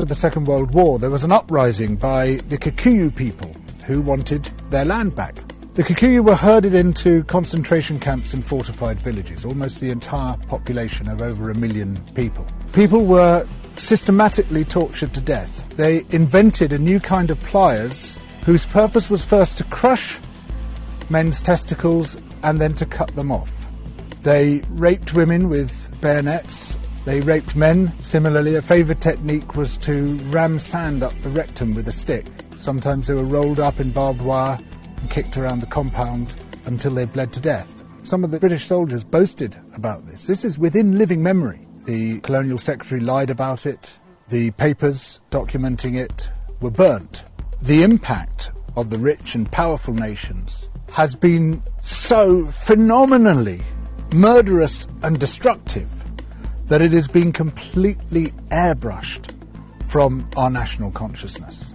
After the Second World War, there was an uprising by the Kikuyu people who wanted their land back. The Kikuyu were herded into concentration camps and fortified villages, almost the entire population of over 1 million people. People were systematically tortured to death. They invented a new kind of pliers whose purpose was first to crush men's testicles and then to cut them off. They raped women with bayonets. They raped men. Similarly, a favoured technique was to ram sand up the rectum with a stick. Sometimes they were rolled up in barbed wire and kicked around the compound until they bled to death. Some of the British soldiers boasted about this. This is within living memory. The Colonial Secretary lied about it. The papers documenting it were burnt. The impact of the rich and powerful nations has been so phenomenally murderous and destructive that it has been completely airbrushed from our national consciousness.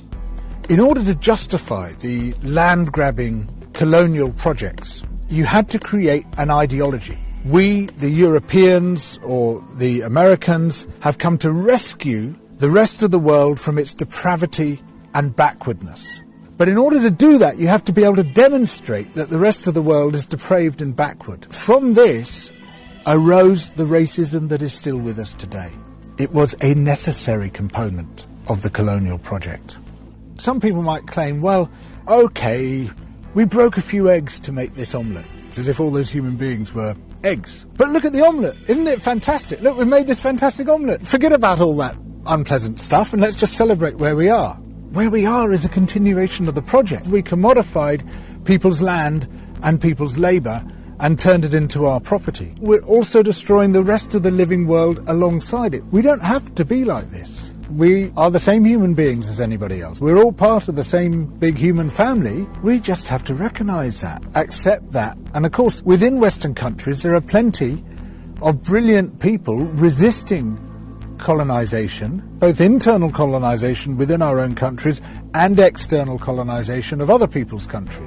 In order to justify the land-grabbing colonial projects, you had to create an ideology. We, the Europeans or the Americans, have come to rescue the rest of the world from its depravity and backwardness. But in order to do that, you have to be able to demonstrate that the rest of the world is depraved and backward. From this arose the racism that is still with us today. It was a necessary component of the colonial project. Some people might claim, well, okay, we broke a few eggs to make this omelette. It's as if all those human beings were eggs. But look at the omelette. Isn't it fantastic? Look, we've made this fantastic omelette. Forget about all that unpleasant stuff and let's just celebrate where we are. Where we are is a continuation of the project. We commodified people's land and people's labour and turned it into our property. We're also destroying the rest of the living world alongside it. We don't have to be like this. We are the same human beings as anybody else. We're all part of the same big human family. We just have to recognise that, accept that. And of course, within Western countries, there are plenty of brilliant people resisting colonisation, both internal colonisation within our own countries and external colonisation of other people's countries.